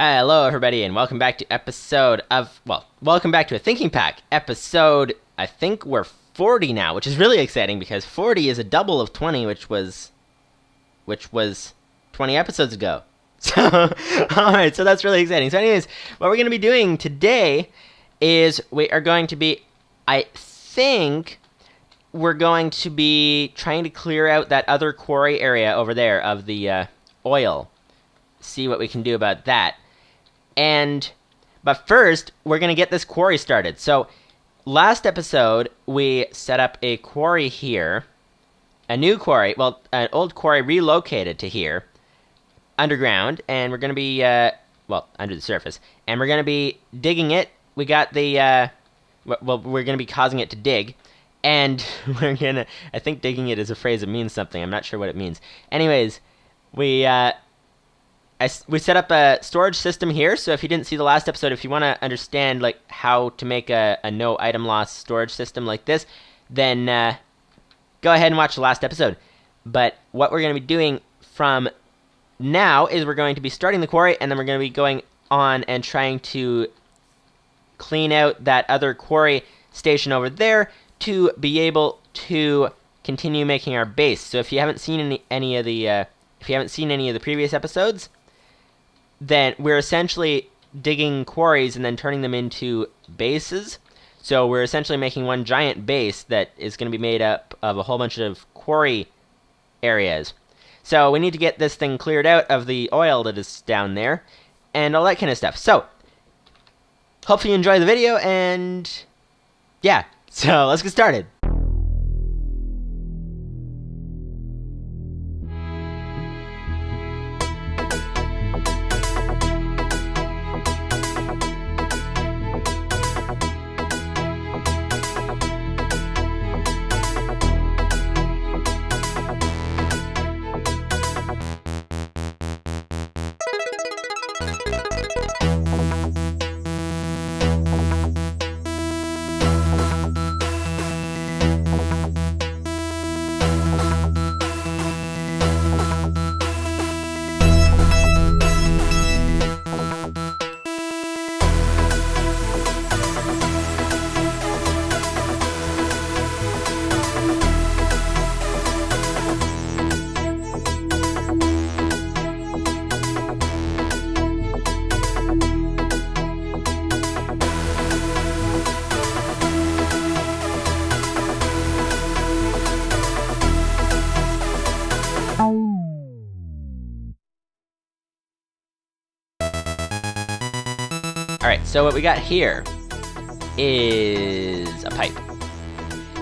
Hello everybody and welcome back to welcome back to a thinking pack episode. I think we're 40 now, which is really exciting because 40 is a double of 20, which was 20 episodes ago. So alright, so that's really exciting. So anyways, what we're going to be doing today is I think we're going to be trying to clear out that other quarry area over there of the oil. See what we can do about that. But first, we're going to get this quarry started. So, last episode, we set up a quarry here. A new quarry, an old quarry relocated to here, underground, and we're going to be, under the surface. And we're going to be digging it. We got the, we're going to be causing it to dig. And I think digging it is a phrase that means something. I'm not sure what it means. Anyways, we set up a storage system here, so if you didn't see the last episode, if you want to understand how to make a no item loss storage system like this, then go ahead and watch the last episode. But what we're going to be doing from now is we're going to be starting the quarry, and then we're going to be going on and trying to clean out that other quarry station over there to be able to continue making our base. So if you haven't seen any of the previous episodes, then we're essentially digging quarries and then turning them into bases. So we're essentially making one giant base that is going to be made up of a whole bunch of quarry areas. So we need to get this thing cleared out of the oil that is down there and all that kind of stuff. So hopefully you enjoy the video, and yeah, so let's get started. Alright, so what we got here is a pipe.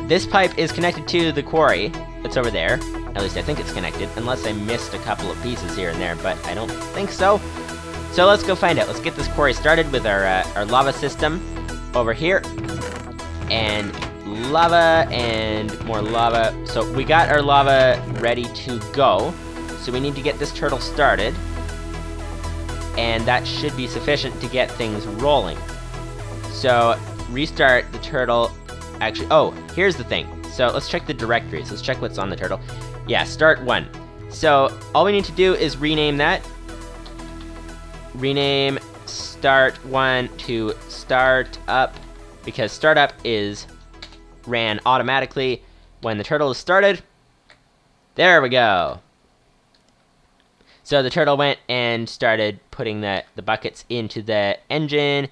This pipe is connected to the quarry that's over there. At least I think it's connected, unless I missed a couple of pieces here and there, but I don't think so. So let's go find out. Let's get this quarry started with our lava system over here. And lava and more lava. So we got our lava ready to go. So we need to get this turtle started. And that should be sufficient to get things rolling. So restart the turtle. Actually, oh, here's the thing. So let's check the directories. Let's check what's on the turtle. Yeah, start 1. So all we need to do is rename that. Rename start 1 to start up, because startup is ran automatically when the turtle is started. There we go. So the turtle went and started putting the buckets into the engine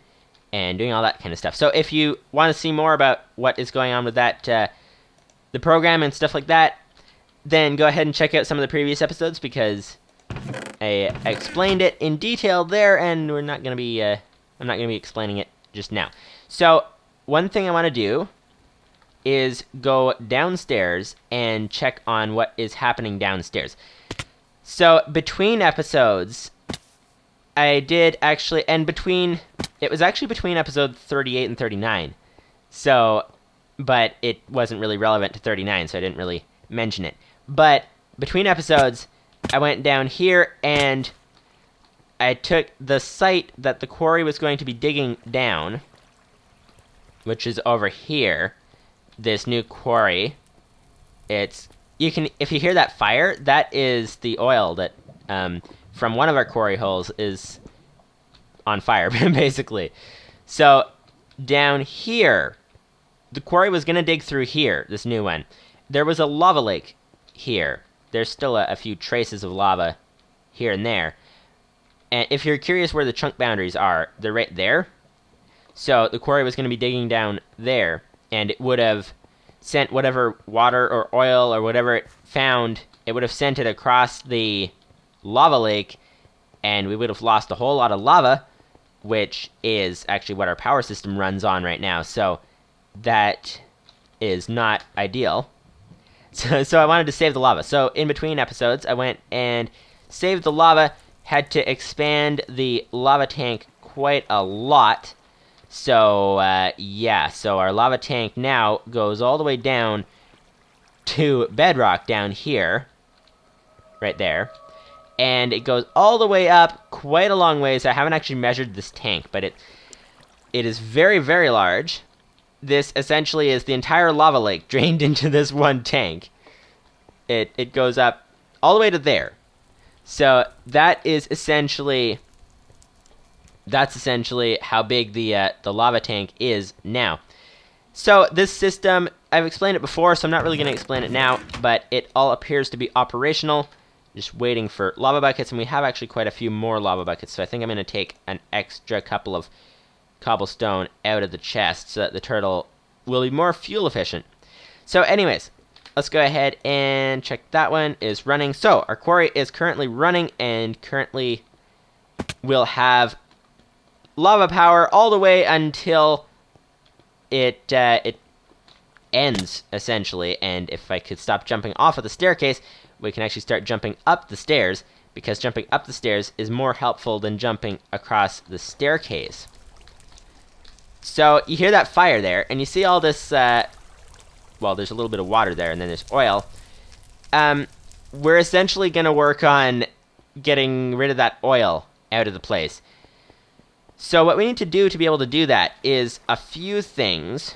and doing all that kind of stuff. So if you want to see more about what is going on with that, the program and stuff like that, then go ahead and check out some of the previous episodes, because I explained it in detail there, and I'm not going to be explaining it just now. So one thing I want to do is go downstairs and check on what is happening downstairs. So between episodes, it was actually between episode 38 and 39. So, but it wasn't really relevant to 39, so I didn't really mention it. But between episodes, I went down here and I took the site that the quarry was going to be digging down, which is over here, this new quarry. If you hear that fire, that is the oil that from one of our quarry holes is on fire, basically. So down here, the quarry was going to dig through here, this new one. There was a lava lake here. There's still a few traces of lava here and there. And if you're curious where the chunk boundaries are, they're right there. So the quarry was going to be digging down there, and it would have sent whatever water or oil or whatever it found, it would have sent it across the lava lake, and we would have lost a whole lot of lava, which is actually what our power system runs on right now. So that is not ideal. So I wanted to save the lava. So in between episodes, I went and saved the lava, had to expand the lava tank quite a lot. So, yeah, so our lava tank now goes all the way down to bedrock down here, right there. And it goes all the way up quite a long ways. I haven't actually measured this tank, but it is very, very large. This essentially is the entire lava lake drained into this one tank. It goes up all the way to there. So that is essentially... That's essentially how big the lava tank is now. So this system, I've explained it before, so I'm not really going to explain it now, but it all appears to be operational. Just waiting for lava buckets, and we have actually quite a few more lava buckets, so I think I'm going to take an extra couple of cobblestone out of the chest so that the turtle will be more fuel efficient. So anyways, let's go ahead and check that one is running. So our quarry is currently running, and currently we'll have lava power all the way until it ends, essentially. And if I could stop jumping off of the staircase, we can actually start jumping up the stairs, because jumping up the stairs is more helpful than jumping across the staircase. So you hear that fire there, and you see all this, well, there's a little bit of water there, and then there's oil. We're essentially going to work on getting rid of that oil out of the place. So what we need to do to be able to do that is a few things.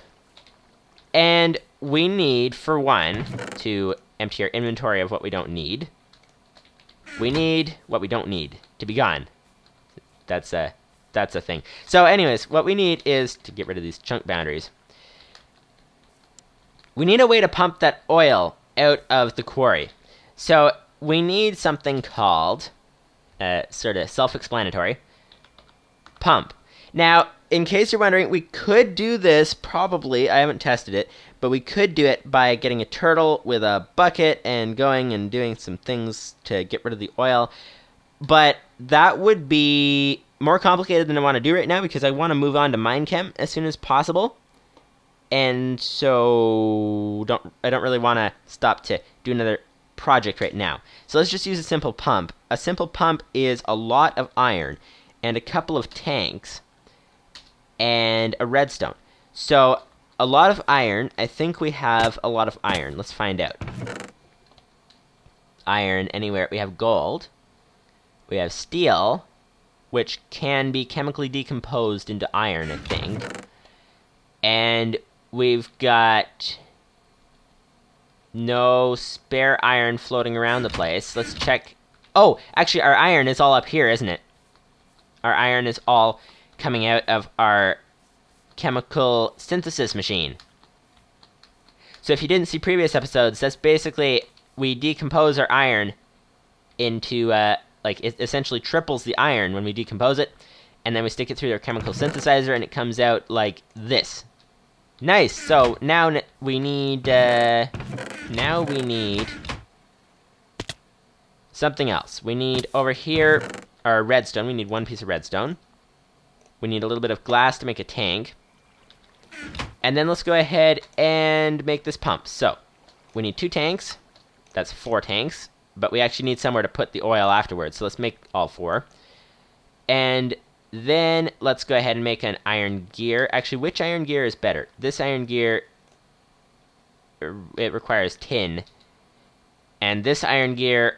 And we need, for one, to empty our inventory of what we don't need. We need what we don't need to be gone. That's a thing. So anyways, what we need is to get rid of these chunk boundaries. We need a way to pump that oil out of the quarry. So we need something called, sort of self-explanatory, pump. Now, in case you're wondering, we could do this, probably, I haven't tested it, but we could do it by getting a turtle with a bucket and going and doing some things to get rid of the oil. But that would be more complicated than I want to do right now, because I want to move on to Minechem as soon as possible. And so I don't really want to stop to do another project right now. So let's just use a simple pump. A simple pump is a lot of iron and a couple of tanks and a redstone. So a lot of iron. I think we have a lot of iron. Let's find out. Iron anywhere. We have gold. We have steel, which can be chemically decomposed into iron, I think. And we've got no spare iron floating around the place. Let's check. Oh, actually, our iron is all up here, isn't it? Our iron is all coming out of our chemical synthesis machine. So if you didn't see previous episodes, that's basically, we decompose our iron into, like, it essentially triples the iron when we decompose it, and then we stick it through our chemical synthesizer, and it comes out like this. Nice! So now we need, something else. We need, over here, our redstone. We need one piece of redstone. We need a little bit of glass to make a tank. And then let's go ahead and make this pump. So, we need 2 tanks. That's 4 tanks. But we actually need somewhere to put the oil afterwards. So let's make all 4. And then let's go ahead and make an iron gear. Actually, which iron gear is better? This iron gear, it requires tin. And this iron gear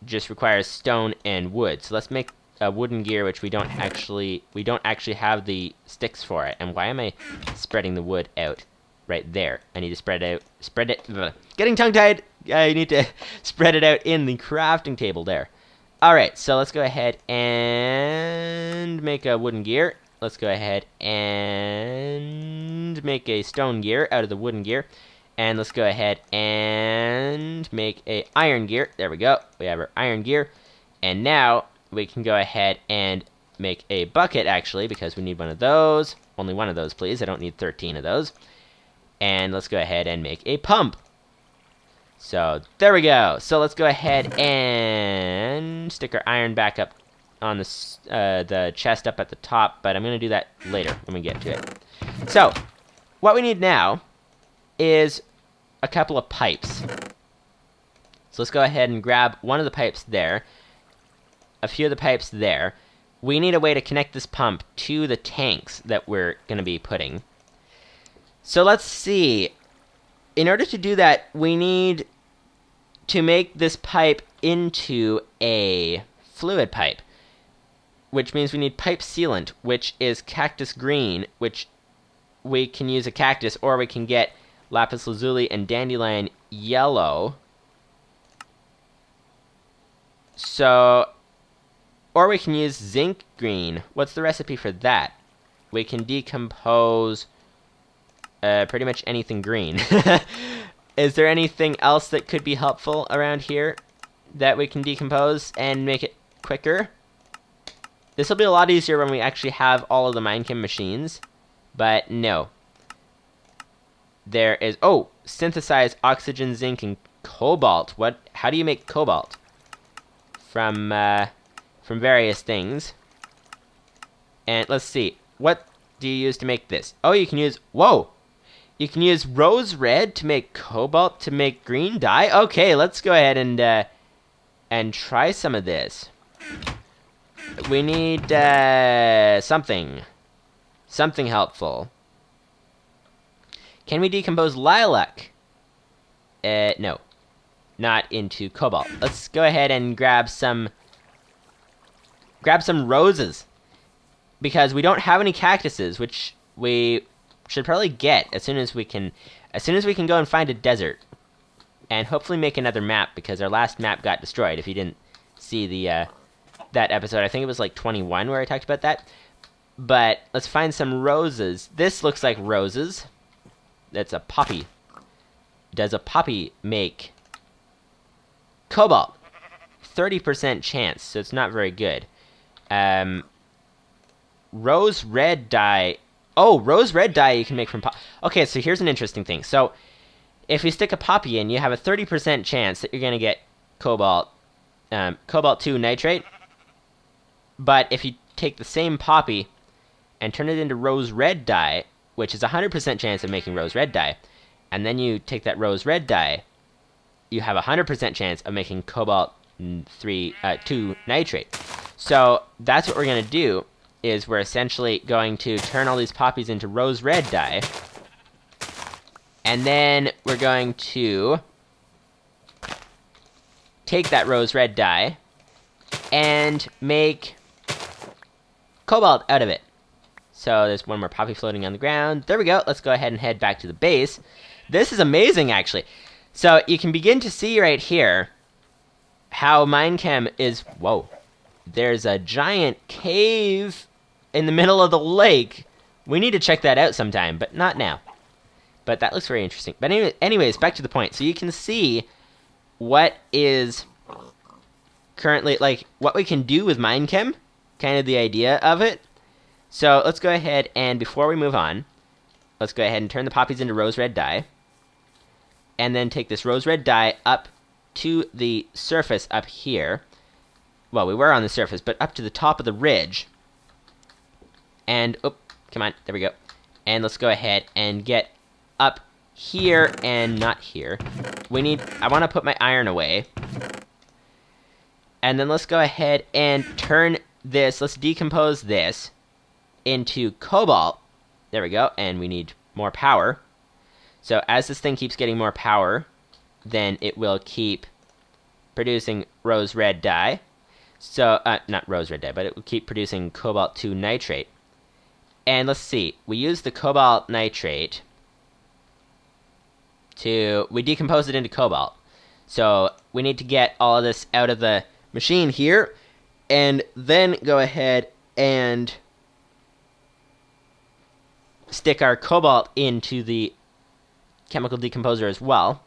just requires stone and wood. So let's make a wooden gear, which we don't actually have the sticks for it. And why am I spreading the wood out right there? I need to spread it. Getting tongue-tied. I need to spread it out in the crafting table there. Alright, so let's go ahead and make a wooden gear. Let's go ahead and make a stone gear out of the wooden gear. And let's go ahead and make a iron gear. There we go. We have our iron gear. And now we can go ahead and make a bucket, actually, because we need one of those. Only one of those, please. I don't need 13 of those. And let's go ahead and make a pump. So, there we go. So, let's go ahead and stick our iron back up on the chest up at the top, but I'm going to do that later when we get to it. So, what we need now is a couple of pipes. So, let's go ahead and grab one of the pipes there, a few of the pipes there. We need a way to connect this pump to the tanks that we're going to be putting. So, let's see. In order to do that, we need to make this pipe into a fluid pipe, which means we need pipe sealant, which is cactus green, which we can use a cactus, or we can get lapis lazuli and dandelion yellow. So, or we can use zinc green. What's the recipe for that? We can decompose pretty much anything green. Is there anything else that could be helpful around here that we can decompose and make it quicker? This will be a lot easier when we actually have all of the Minechem machines, but no. There is, oh, synthesize oxygen, zinc, and cobalt. What? How do you make cobalt? From various things. And let's see, what do you use to make this? Oh, you can use, whoa! You can use rose red to make cobalt to make green dye? Okay, let's go ahead and try some of this. We need something helpful. Can we decompose lilac? No. Not into cobalt. Let's go ahead and grab some roses, because we don't have any cactuses, which we should probably get as soon as we can go and find a desert, and hopefully make another map, because our last map got destroyed. If you didn't see the that episode, I think it was like 21 where I talked about that. But let's find some roses. This looks like roses. That's a poppy. Does a poppy make cobalt? 30% chance, so it's not very good. Rose red dye. Oh, rose red dye you can make from Okay, so here's an interesting thing. So, if you stick a poppy in, you have a 30% chance that you're going to get cobalt, cobalt 2 nitrate. But if you take the same poppy and turn it into rose red dye, which is a 100% chance of making rose red dye, and then you take that rose red dye, you have a 100% chance of making cobalt 2 nitrate. So that's what we're going to do, is we're essentially going to turn all these poppies into rose red dye, and then we're going to take that rose red dye and make cobalt out of it. So there's one more poppy floating on the ground. There we go. Let's go ahead and head back to the base. This is amazing, actually. So you can begin to see right here how Minechem is... Whoa. There's a giant cave in the middle of the lake. We need to check that out sometime, but not now. But that looks very interesting. But anyways, back to the point. So you can see what is currently, like, what we can do with Minechem. Kind of the idea of it. So let's go ahead and, before we move on, let's go ahead and turn the poppies into rose red dye. And then take this rose red dye up to the surface up here. Well, we were on the surface, but up to the top of the ridge. And, oh, come on, there we go. And let's go ahead and get up here and not here. I want to put my iron away. And then let's go ahead and turn this, let's decompose this into cobalt. There we go, and we need more power. So as this thing keeps getting more power, then it will keep producing rose red dye. So, not rose red dye, but it will keep producing cobalt 2 nitrate. And let's see, we use the cobalt nitrate we decompose it into cobalt. So we need to get all of this out of the machine here, and then go ahead and stick our cobalt into the chemical decomposer as well.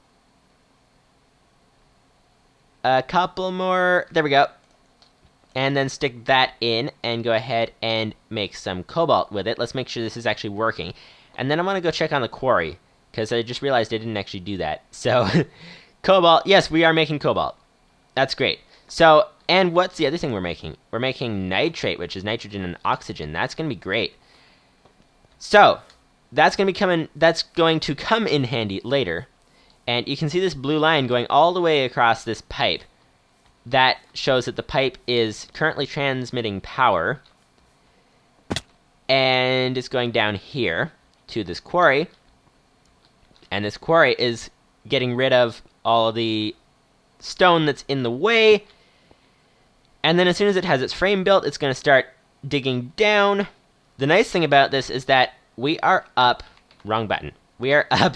A couple more. There we go. And then stick that in and go ahead and make some cobalt with it. Let's make sure this is actually working. And then I'm going to go check on the quarry, because I just realized I didn't actually do that. So, cobalt. Yes, we are making cobalt. That's great. So, and what's the other thing we're making? We're making nitrate, which is nitrogen and oxygen. That's going to be great. So, that's going to come in handy later. And you can see this blue line going all the way across this pipe. That shows that the pipe is currently transmitting power. And it's going down here to this quarry. And this quarry is getting rid of all of the stone that's in the way. And then as soon as it has its frame built, it's going to start digging down. The nice thing about this is that we are up... Wrong button. We are up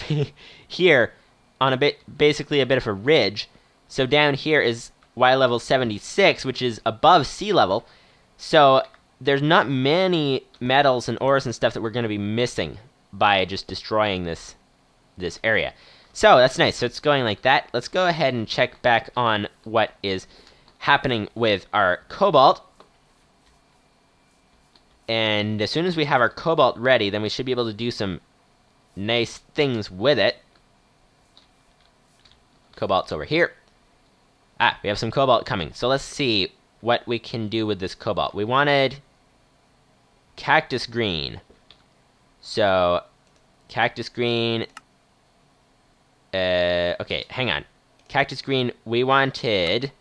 here on basically a bit of a ridge. So down here is Y level 76, which is above sea level. So there's not many metals and ores and stuff that we're going to be missing by just destroying this area. So that's nice. So it's going like that. Let's go ahead and check back on what is happening with our cobalt. And as soon as we have our cobalt ready, then we should be able to do some nice things with it. Cobalt's over here. Ah, we have some cobalt coming. So let's see what we can do with this cobalt. We wanted cactus green. So, cactus green. Okay, hang on. Cactus green, we wanted...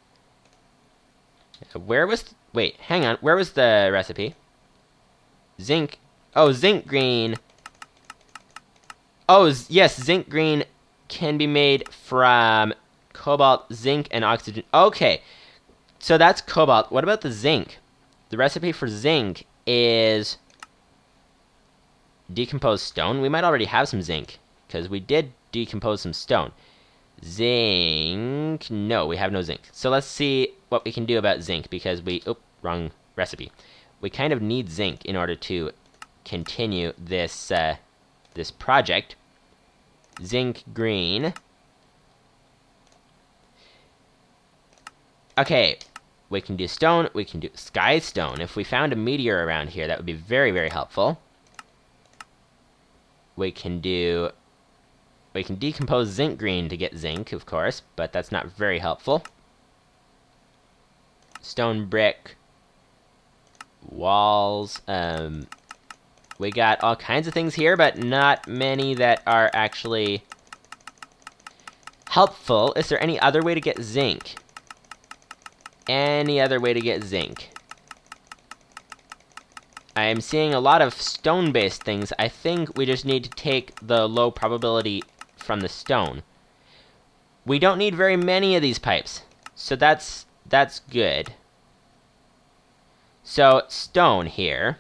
Wait, hang on. Where was the recipe? Zinc. Oh, zinc green. Oh, yes, zinc green can be made from cobalt, zinc, and oxygen. Okay, so that's cobalt. What about the zinc? The recipe for zinc is decomposed stone. We might already have some zinc, because we did decompose some stone. Zinc. No, we have no zinc. So let's see what we can do about zinc, because we... Oh, wrong recipe. We kind of need zinc in order to continue this, this project. Zinc green. Okay, we can do stone, we can do sky stone. If we found a meteor around here, that would be very, very helpful. We can decompose zinc green to get zinc, of course, but that's not very helpful. Stone brick. Walls. We got all kinds of things here, but not many that are actually helpful. Is there any other way to get zinc? Any other way to get zinc? I am seeing a lot of stone-based things. I think we just need to take the low probability from the stone. We don't need very many of these pipes, so that's good. So, stone here.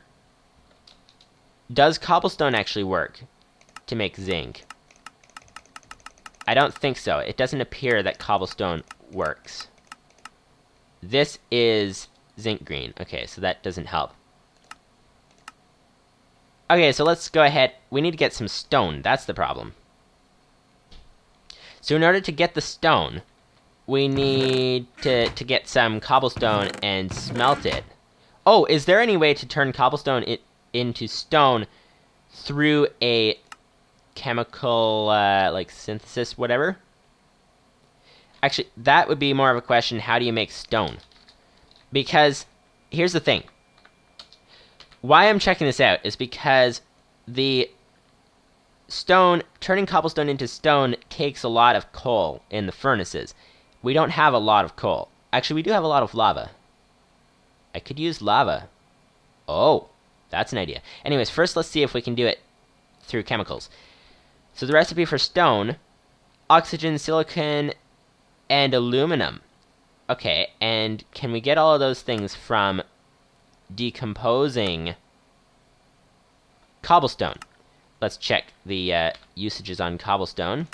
Does cobblestone actually work to make zinc? I don't think so. It doesn't appear that cobblestone works. This is zinc green. Okay, so that doesn't help. Okay, so let's go ahead. We need to get some stone. That's the problem. So in order to get the stone, we need to get some cobblestone and smelt it. Oh, is there any way to turn cobblestone into stone through a chemical, like synthesis, whatever? Actually, that would be more of a question, how do you make stone? Because, here's the thing. Why I'm checking this out is because the stone, turning cobblestone into stone takes a lot of coal in the furnaces. We don't have a lot of coal. Actually, we do have a lot of lava. I could use lava. Oh, that's an idea. Anyways, first let's see if we can do it through chemicals. So the recipe for stone, oxygen, silicon, and aluminum. Okay, and can we get all of those things from decomposing cobblestone? Let's check the usages on cobblestone.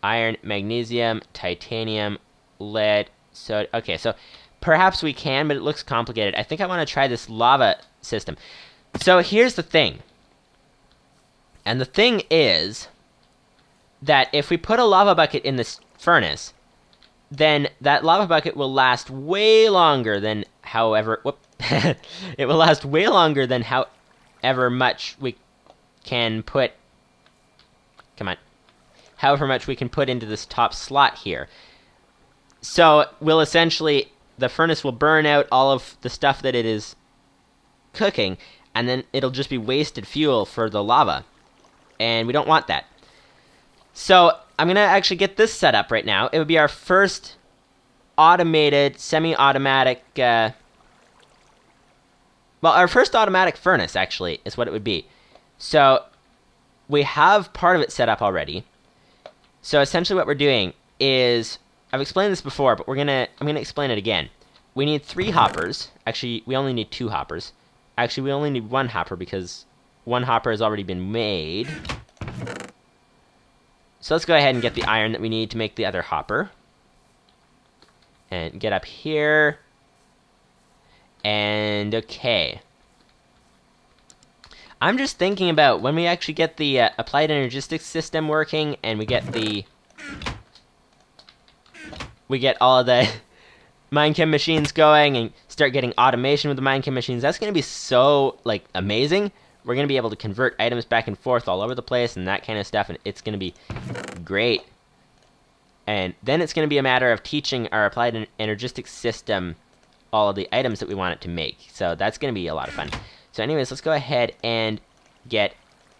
Iron, magnesium, titanium, lead, so okay, so perhaps we can, but it looks complicated. I think I want to try this lava system. So here's the thing. And the thing is that if we put a lava bucket in this furnace, then that lava bucket will last way longer than however... Whoop. It will last way longer than however much we can put... Come on. However much we can put into this top slot here. So we'll essentially... The furnace will burn out all of the stuff that it is cooking, and then it'll just be wasted fuel for the lava. And we don't want that. So I'm going to actually get this set up right now. It would be our first automated, semi-automatic... well, our first automatic furnace, actually, is what it would be. So we have part of it set up already. So essentially what we're doing is... I've explained this before, but I'm gonna explain it again. We need 3 hoppers. Actually, we only need 2 hoppers. Actually, we only need 1 hopper because 1 hopper has already been made. So let's go ahead and get the iron that we need to make the other hopper. And get up here. And okay. I'm just thinking about when we actually get the applied energistics system working and we get all of the minechem machines going and start getting automation with the minechem machines. That's going to be so, like, amazing. We're going to be able to convert items back and forth all over the place and that kind of stuff, and it's going to be great. And then it's going to be a matter of teaching our applied energistics system all of the items that we want it to make. So that's going to be a lot of fun. So anyways, let's go ahead and get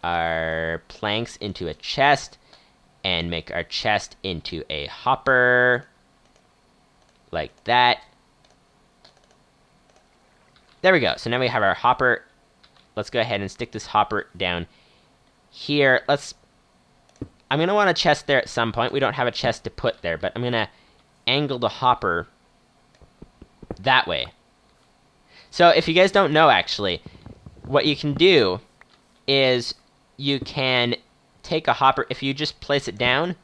our planks into a chest and make our chest into a hopper. Like that. There we go. So now we have our hopper. Let's go ahead and stick this hopper down here. I'm going to want a chest there at some point. We don't have a chest to put there, but I'm going to angle the hopper that way. So if you guys don't know, actually, what you can do is you can take a hopper. If you just place it down,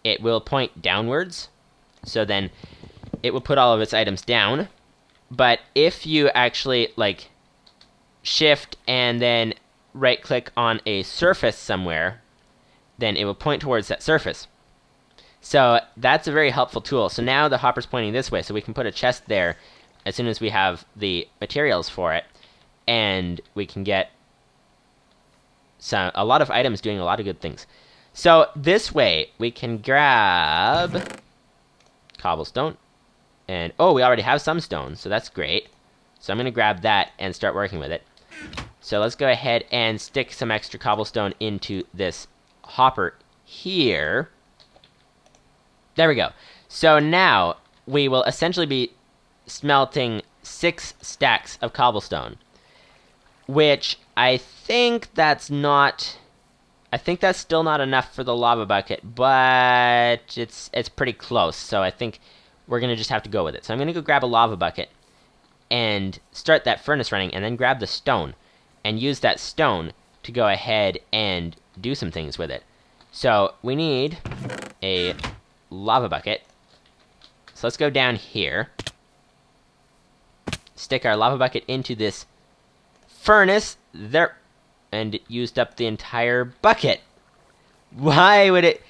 it will point downwards. So then it will put all of its items down. But if you actually, like, shift and then right-click on a surface somewhere, then it will point towards that surface. So that's a very helpful tool. So now the hopper's pointing this way, so we can put a chest there as soon as we have the materials for it. And we can get a lot of items doing a lot of good things. So this way, we can grab cobblestone. And, oh, we already have some stone, so that's great. So I'm going to grab that and start working with it. So let's go ahead and stick some extra cobblestone into this hopper here. There we go. So now we will essentially be smelting 6 stacks of cobblestone, which I think that's still not enough for the lava bucket, but it's pretty close. So I think we're going to just have to go with it. So I'm going to go grab a lava bucket and start that furnace running, and then grab the stone and use that stone to go ahead and do some things with it. So we need a lava bucket. So let's go down here, stick our lava bucket into this furnace there, and it used up the entire bucket. Why would it?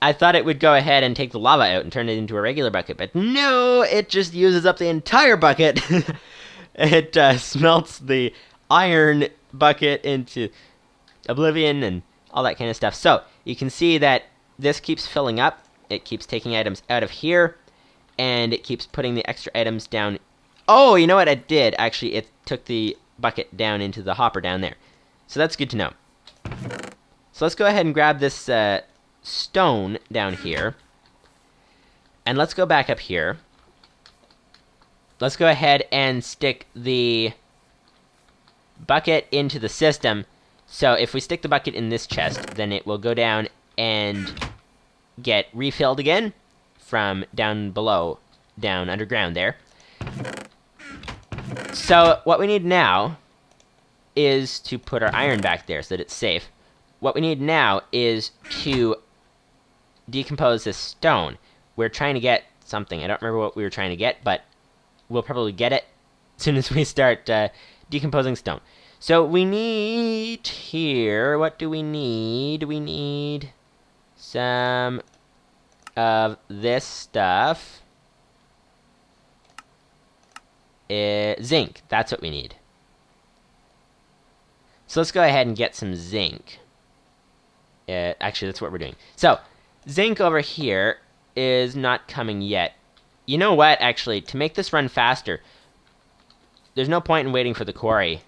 I thought it would go ahead and take the lava out and turn it into a regular bucket, but no, it just uses up the entire bucket. It smelts the iron bucket into oblivion and all that kind of stuff. So you can see that this keeps filling up. It keeps taking items out of here, and it keeps putting the extra items down. Oh, you know what it did? Actually, it took the bucket down into the hopper down there. So that's good to know. So let's go ahead and grab this stone down here. And let's go back up here. Let's go ahead and stick the bucket into the system. So if we stick the bucket in this chest, then it will go down and get refilled again from down below, down underground there. So what we need now is to put our iron back there so that it's safe. What we need now is to decompose this stone. We're trying to get something. I don't remember what we were trying to get, but we'll probably get it as soon as we start decomposing stone. So we need here, what do we need? We need some of this stuff. Zinc, that's what we need. So let's go ahead and get some zinc. Actually, that's what we're doing. So, zinc over here is not coming yet. You know what, actually, to make this run faster, there's no point in waiting for the quarry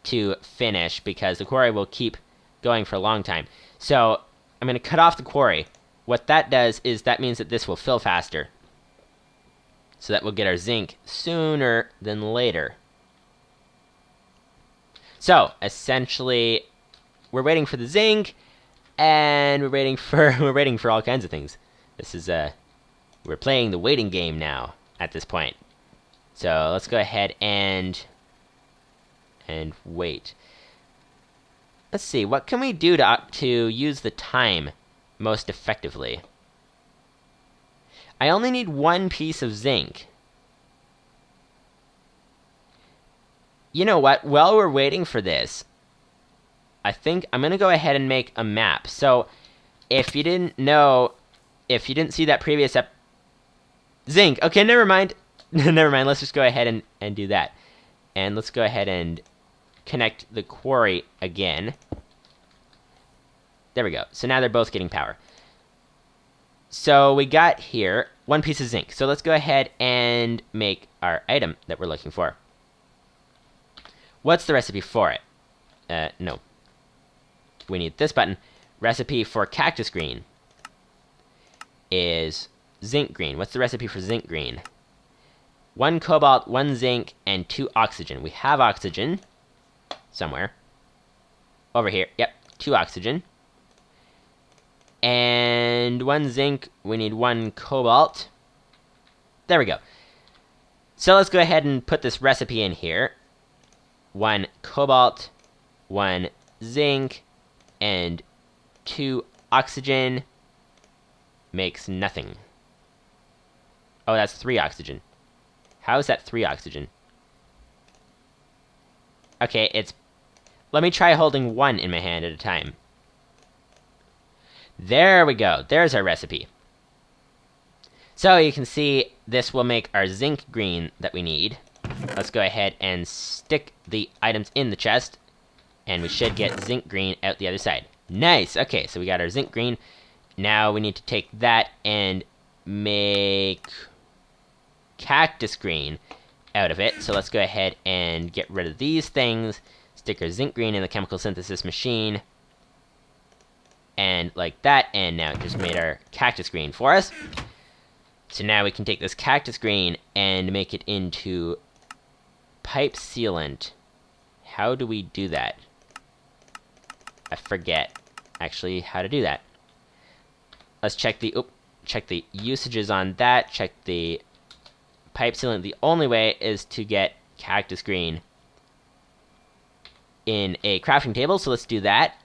to finish, because the quarry will keep going for a long time. So, I'm going to cut off the quarry. What that does is that means that this will fill faster. So that we'll get our zinc sooner than later. So, essentially, we're waiting for the zinc, and we're waiting for all kinds of things. This is we're playing the waiting game now at this point. So let's go ahead and wait. Let's see, what can we do to use the time most effectively? I only need one piece of zinc. You know what? While we're waiting for this, I think I'm going to go ahead and make a map. So, if you didn't see that previous zinc. Okay, never mind. Never mind. Let's just go ahead and do that. And let's go ahead and connect the quarry again. There we go. So now they're both getting power. So we got here one piece of zinc. So let's go ahead and make our item that we're looking for. What's the recipe for it? No. We need this button. Recipe for cactus green is zinc green. What's the recipe for zinc green? 1 cobalt, 1 zinc, and 2 oxygen. We have oxygen somewhere. Over here. Yep, 2 oxygen. And 1 zinc. We need 1 cobalt. There we go. So let's go ahead and put this recipe in here. 1 cobalt, 1 zinc, and 2 oxygen makes nothing. Oh, that's 3 oxygen. How is that 3 oxygen? Okay, it's... Let me try holding 1 in my hand at a time. There we go. There's our recipe. So you can see this will make our zinc green that we need. Let's go ahead and stick the items in the chest, and we should get zinc green out the other side. Nice! Okay, so we got our zinc green. Now we need to take that and make cactus green out of it. So let's go ahead and get rid of these things, stick our zinc green in the chemical synthesis machine, and like that, and now it just made our cactus green for us. So now we can take this cactus green and make it into pipe sealant. How do we do that? I forget actually how to do that. Let's check the usages on that. Check the pipe sealant. The only way is to get cactus green in a crafting table, so let's do that.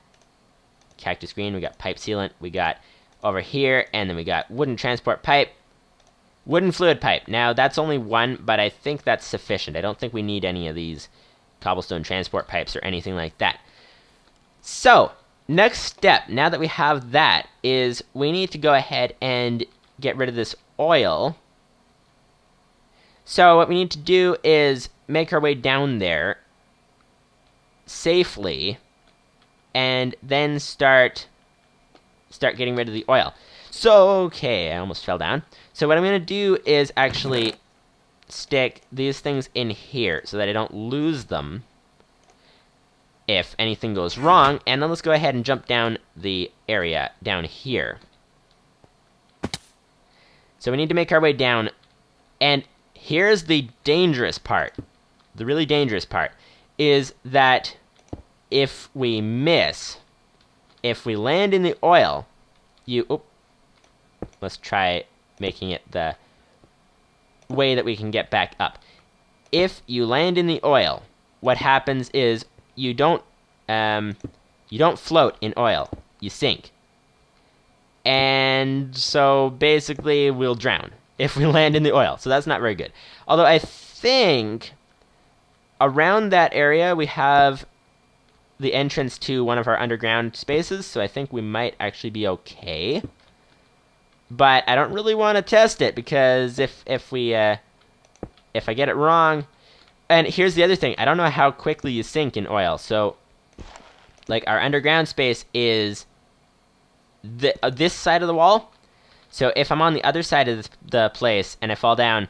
Cactus green, we got pipe sealant, we got over here, and then we got wooden transport pipe, wooden fluid pipe. Now that's only 1, but I think that's sufficient. I don't think we need any of these cobblestone transport pipes or anything like that. So next step, now that we have that, is we need to go ahead and get rid of this oil. So what we need to do is make our way down there safely, and then start getting rid of the oil. So, okay, I almost fell down. So what I'm going to do is actually stick these things in here so that I don't lose them if anything goes wrong. And then let's go ahead and jump down the area down here. So we need to make our way down. And here's the dangerous part. The really dangerous part is that if we miss, if we land in the oil, let's try making it the way that we can get back up. If you land in the oil, what happens is you don't float in oil, you sink. And so basically we'll drown. if we land in the oil. So that's not very good. Although I think around that area we have the entrance to one of our underground spaces, so I think we might actually be okay. But I don't really want to test it, because if I get it wrong... And here's the other thing. I don't know how quickly you sink in oil. So, like, our underground space is this side of the wall. So if I'm on the other side of the place and I fall down,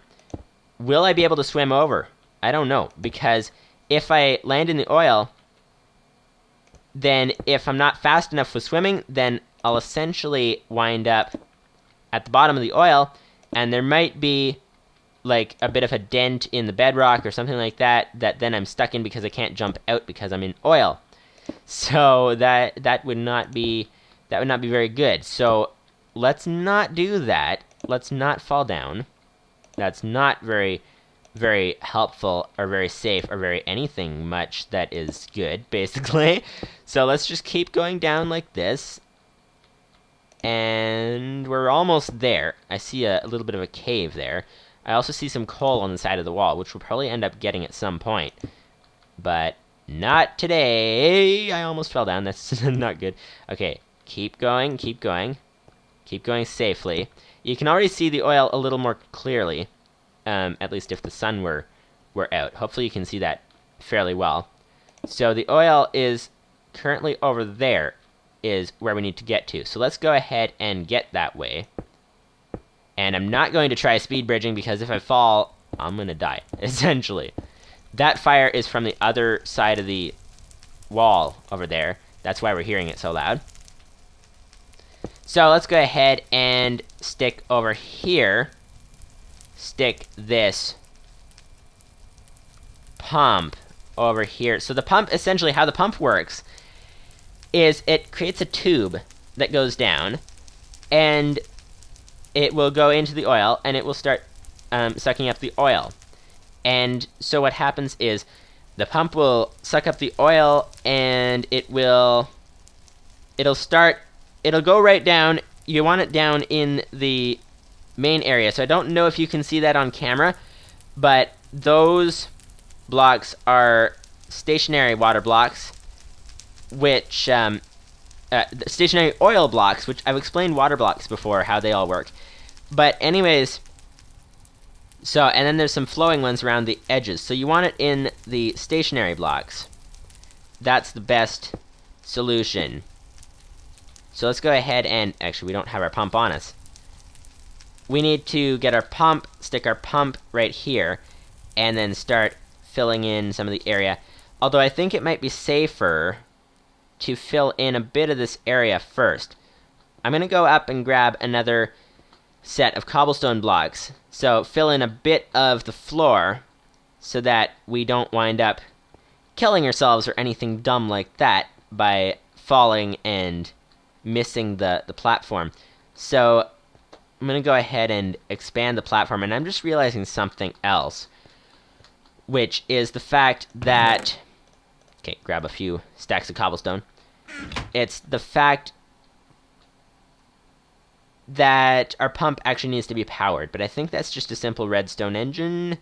will I be able to swim over? I don't know, because if I land in the oil, then if I'm not fast enough with swimming, then I'll essentially wind up at the bottom of the oil, and there might be like a bit of a dent in the bedrock or something like that then I'm stuck in because I can't jump out because I'm in oil. So that would not be very good. So let's not do that. Let's not fall down. That's not very helpful or very safe or very anything much that is good, basically. So let's just keep going down like this. And we're almost there. I see a little bit of a cave there. I also see some coal on the side of the wall, which we'll probably end up getting at some point. But not today. I almost fell down. That's not good. Okay, keep going, keep going. Keep going safely. You can already see the oil a little more clearly. At least if the sun were out. Hopefully you can see that fairly well. So the oil is currently over there, is where we need to get to. So let's go ahead and get that way. And I'm not going to try speed bridging, because if I fall, I'm going to die, essentially. That fire is from the other side of the wall over there. That's why we're hearing it so loud. So let's go ahead and stick over here. Stick this pump over here. So the pump, essentially how the pump works is it creates a tube that goes down, and it will go into the oil, and it will start sucking up the oil. And so what happens is the pump will suck up the oil, and it'll go right down. You want it down in the main area. So I don't know if you can see that on camera, but those blocks are stationary water blocks, which stationary oil blocks, which I've explained water blocks before, how they all work. But anyways, so, and then there's some flowing ones around the edges. So you want it in the stationary blocks. That's the best solution. So let's go ahead and, actually we don't have our pump on us. We need to get our pump, stick our pump right here, and then start filling in some of the area. Although I think it might be safer to fill in a bit of this area first. I'm going to go up and grab another set of cobblestone blocks. So fill in a bit of the floor so that we don't wind up killing ourselves or anything dumb like that by falling and missing the platform. So I'm going to go ahead and expand the platform, and I'm just realizing something else, which is the fact that... Okay, grab a few stacks of cobblestone. It's the fact that our pump actually needs to be powered, but I think that's just a simple redstone engine,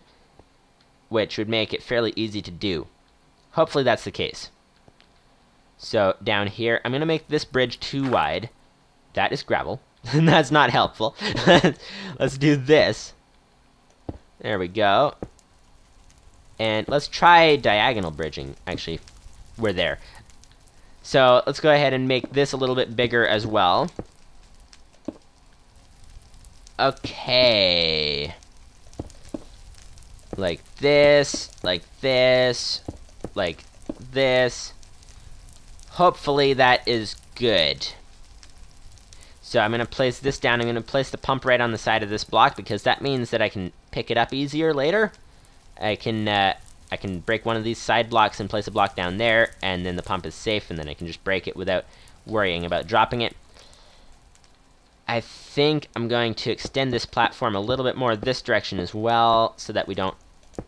which would make it fairly easy to do. Hopefully that's the case. So down here, I'm going to make this bridge too wide. That is gravel. That's not helpful. Let's do this. There we go. And let's try diagonal bridging. Actually, we're there. So let's go ahead and make this a little bit bigger as well. Okay. Like this, like this, like this. Hopefully that is good. So I'm going to place this down. I'm going to place the pump right on the side of this block, because that means that I can pick it up easier later. I can break one of these side blocks and place a block down there, and then the pump is safe, and then I can just break it without worrying about dropping it. I think I'm going to extend this platform a little bit more this direction as well, so that we don't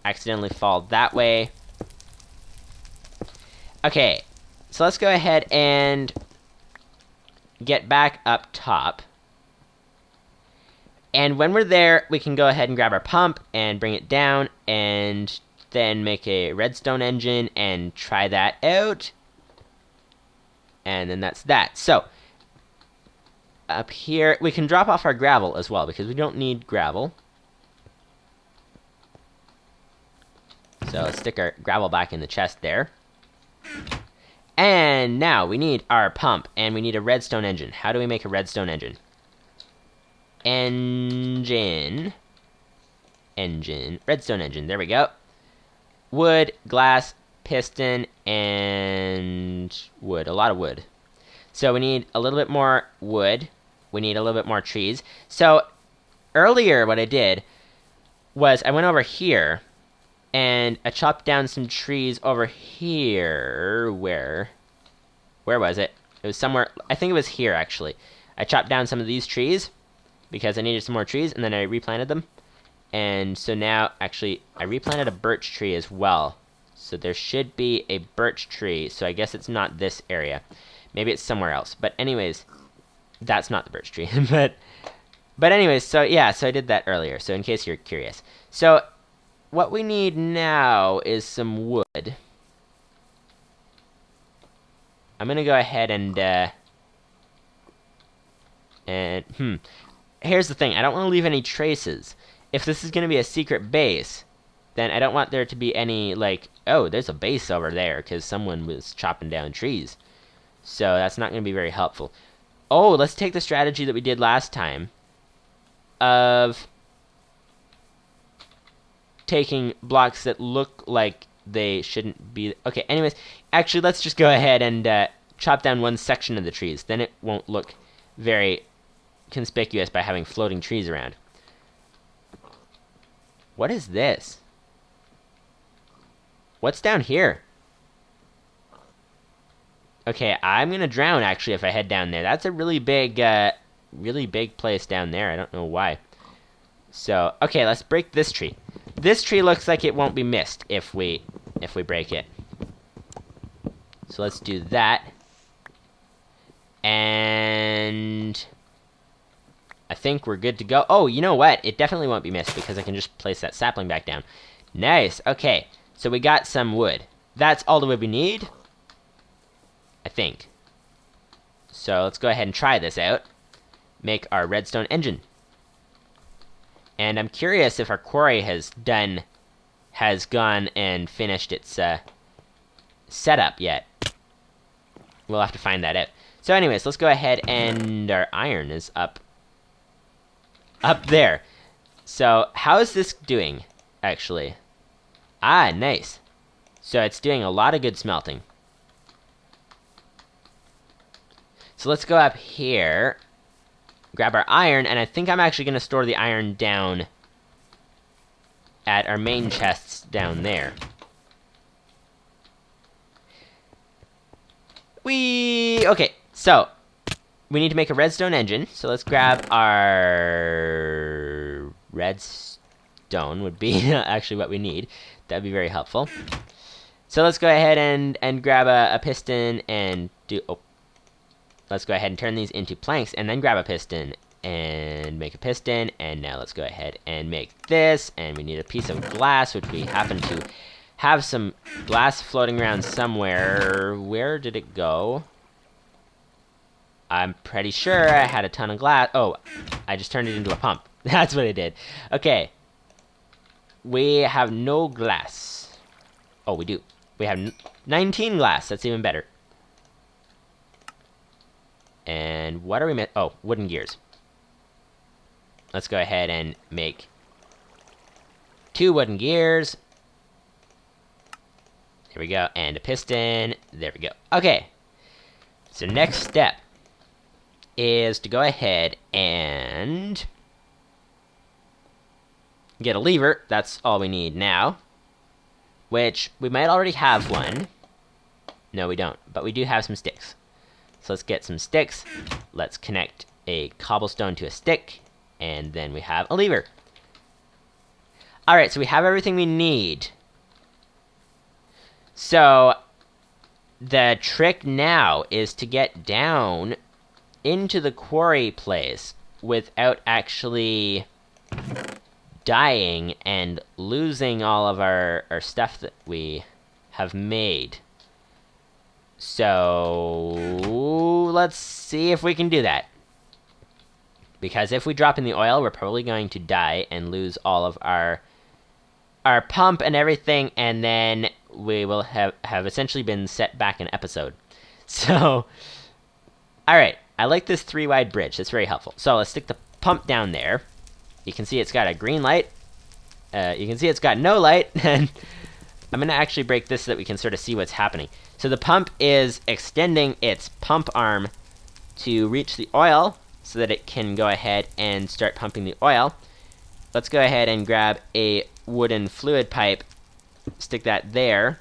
accidentally fall that way. Okay, so let's go ahead and get back up top. And when we're there, we can go ahead and grab our pump and bring it down and then make a redstone engine and try that out. And then that's that. So, up here, we can drop off our gravel as well because we don't need gravel. So let's stick our gravel back in the chest there. And now we need our pump and we need a redstone engine. How do we make a redstone engine? Engine, redstone engine, there we go. Wood, glass, piston, and wood, a lot of wood. So we need a little bit more wood, we need a little bit more trees. So earlier what I did was I went over here and I chopped down some trees over here. Where was it? It was somewhere, I think it was here actually. I chopped down some of these trees because I needed some more trees, and then I replanted them. And so now, actually, I replanted a birch tree as well. So there should be a birch tree, so I guess it's not this area. Maybe it's somewhere else. But anyways, that's not the birch tree. But anyways, so yeah, so I did that earlier, so in case you're curious. So what we need now is some wood. I'm gonna go ahead and here's the thing, I don't want to leave any traces. If this is going to be a secret base, then I don't want there to be any, like, oh, there's a base over there because someone was chopping down trees. So that's not going to be very helpful. Oh, let's take the strategy that we did last time of taking blocks that look like they shouldn't be. Okay, anyways, actually, let's just go ahead and chop down one section of the trees. Then it won't look very conspicuous by having floating trees around. What is this? What's down here? Okay, I'm gonna drown actually if I head down there. That's a really big place down there. I don't know why. So, okay, let's break this tree. This tree looks like it won't be missed if we break it. So let's do that. And I think we're good to go. Oh, you know what? It definitely won't be missed because I can just place that sapling back down. Nice. Okay, so we got some wood. That's all the wood we need, I think. So let's go ahead and try this out. Make our redstone engine. And I'm curious if our quarry has gone and finished its setup yet. We'll have to find that out. So anyways, let's go ahead and our iron is up there. So how is this doing, actually? Ah, nice. So it's doing a lot of good smelting. So let's go up here, grab our iron, and I think I'm actually going to store the iron down at our main chests down there. Okay, so we need to make a redstone engine, so let's grab our redstone would be actually what we need. That'd be very helpful. So let's go ahead and grab a piston and let's go ahead and turn these into planks and then grab a piston and make a piston. And now let's go ahead and make this, and we need a piece of glass, which we happen to have some glass floating around somewhere. Where did it go? I'm pretty sure I had a ton of glass. Oh, I just turned it into a pump. That's what I did. Okay. We have no glass. Oh, we do. We have 19 glass. That's even better. And what are we oh, wooden gears. Let's go ahead and make 2 wooden gears. There we go. And a piston. There we go. Okay. So next step is to go ahead and get a lever. That's all we need now, which we might already have one. No, we don't, but we do have some sticks. So let's get some sticks. Let's connect a cobblestone to a stick, and then we have a lever. Alright, so we have everything we need. So the trick now is to get down into the quarry place. without actually dying and losing all of our stuff that we have made. So let's see if we can do that. Because if we drop in the oil, we're probably going to die and lose all of our pump and everything, and then we will have essentially been set back an episode. So, alright, I like this 3-wide bridge. That's very helpful. So let's stick the pump down there. You can see it's got a green light. You can see it's got no light, and I'm going to actually break this so that we can sort of see what's happening. So the pump is extending its pump arm to reach the oil so that it can go ahead and start pumping the oil. Let's go ahead and grab a wooden fluid pipe, stick that there.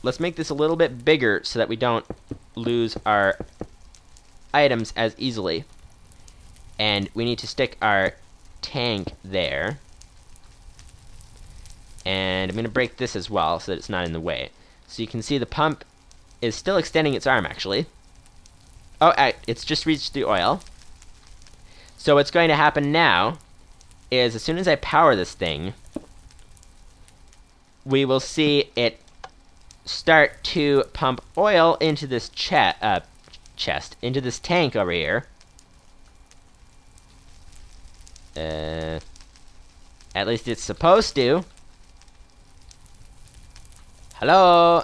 Let's make this a little bit bigger so that we don't lose our items as easily. And we need to stick our tank there. And I'm going to break this as well so that it's not in the way. So you can see the pump is still extending its arm, actually. Oh, it's just reached the oil. So what's going to happen now is as soon as I power this thing, we will see it start to pump oil into this into this tank over here. At least it's supposed to. Hello?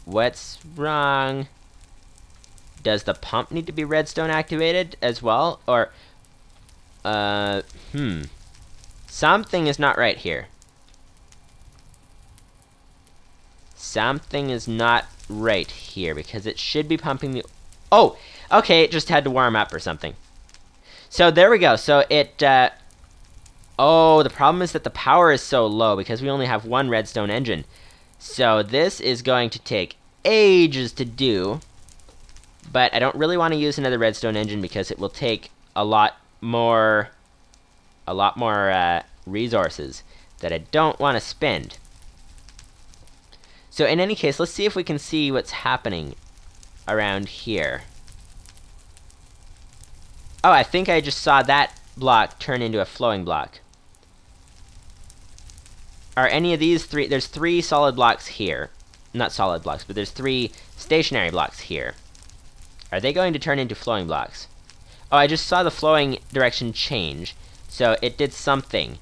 What's wrong? Does the pump need to be redstone activated as well? Or, something is not right here. Something is not right here, because it should be pumping the... Oh! Okay, it just had to warm up or something. So, there we go. So, it, Oh, the problem is that the power is so low, because we only have one redstone engine. So, this is going to take ages to do. But I don't really want to use another redstone engine because it will take a lot more resources that I don't want to spend. So in any case, let's see if we can see what's happening around here. Oh, I think I just saw that block turn into a flowing block. Are any of these three... There's 3 solid blocks here. Not solid blocks, but there's 3 stationary blocks here. Are they going to turn into flowing blocks? Oh, I just saw the flowing direction change, so it did something.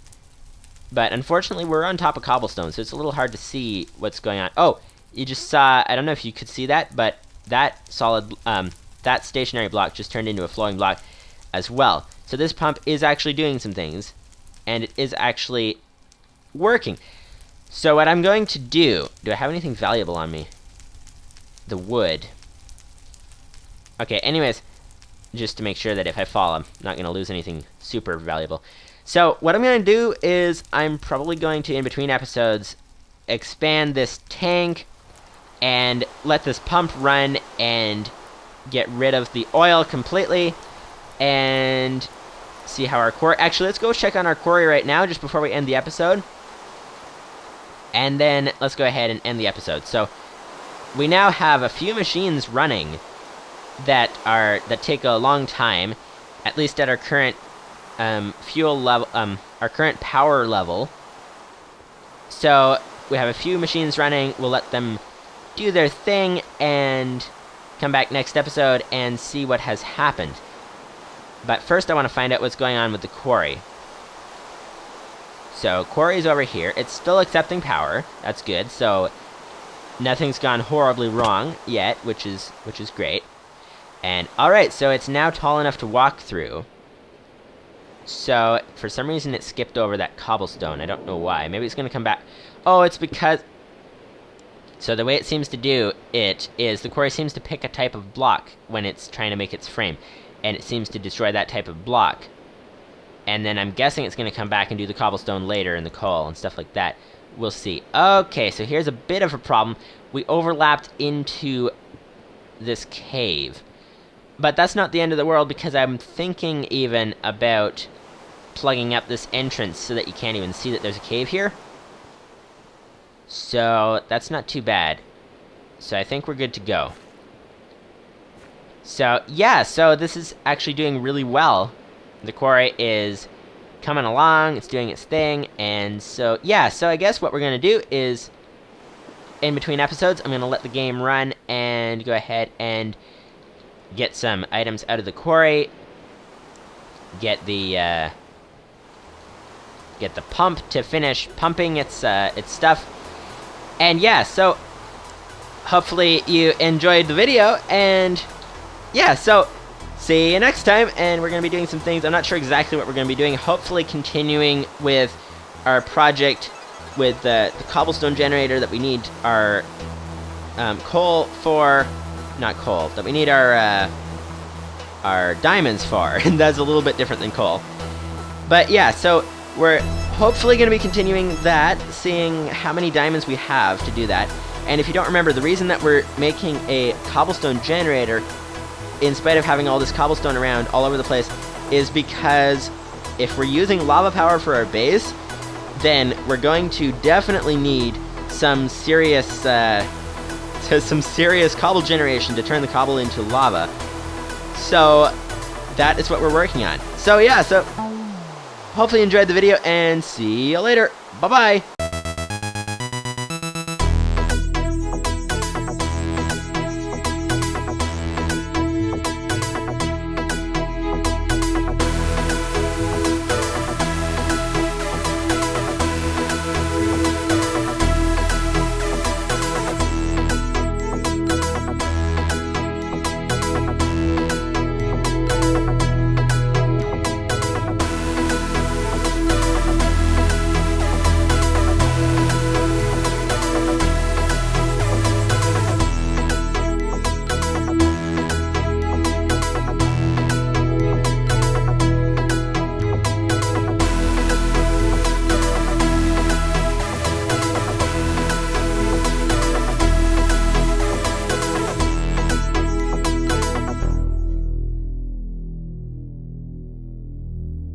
But unfortunately, we're on top of cobblestone, so it's a little hard to see what's going on. Oh, you just saw, I don't know if you could see that, but that that stationary block just turned into a flowing block as well. So this pump is actually doing some things, and it is actually working. So what I'm going to do I have anything valuable on me? The wood. Okay, anyways, just to make sure that if I fall, I'm not going to lose anything super valuable. So, what I'm going to do is, I'm probably going to, in between episodes, expand this tank, and let this pump run, and get rid of the oil completely, and see how our quarry... Actually, let's go check on our quarry right now, just before we end the episode. And then, let's go ahead and end the episode. So, we now have a few machines running that take a long time, at least at our current fuel level, our current power level. So we have a few machines running. We'll let them do their thing and come back next episode and see what has happened. But first I want to find out what's going on with the quarry. So quarry's over here. It's still accepting power. That's good. So nothing's gone horribly wrong yet, which is great. And, alright, so it's now tall enough to walk through. So, for some reason it skipped over that cobblestone. I don't know why. Maybe it's going to come back. Oh, it's because... So the way it seems to do it is the quarry seems to pick a type of block when it's trying to make its frame. And it seems to destroy that type of block. And then I'm guessing it's going to come back and do the cobblestone later and the coal and stuff like that. We'll see. Okay, so here's a bit of a problem. We overlapped into this cave. But that's not the end of the world, because I'm thinking even about plugging up this entrance so that you can't even see that there's a cave here. So that's not too bad. So I think we're good to go. So yeah, so this is actually doing really well. The quarry is coming along, it's doing its thing, and so, yeah, so I guess what we're going to do is, in between episodes, I'm going to let the game run and go ahead and get some items out of the quarry, get the pump to finish pumping its stuff, and yeah, so hopefully you enjoyed the video, and yeah, so see you next time, and we're going to be doing some things. I'm not sure exactly what we're going to be doing. Hopefully continuing with our project with the cobblestone generator that we need our coal for, not coal, that we need our diamonds for, and that's a little bit different than coal. But yeah, so we're hopefully going to be continuing that, seeing how many diamonds we have to do that. And if you don't remember, the reason that we're making a cobblestone generator, in spite of having all this cobblestone around all over the place, is because if we're using lava power for our base, then we're going to definitely need some serious cobble generation to turn the cobble into lava. So that is what we're working on. So yeah, so hopefully you enjoyed the video, and see you later. Bye-bye.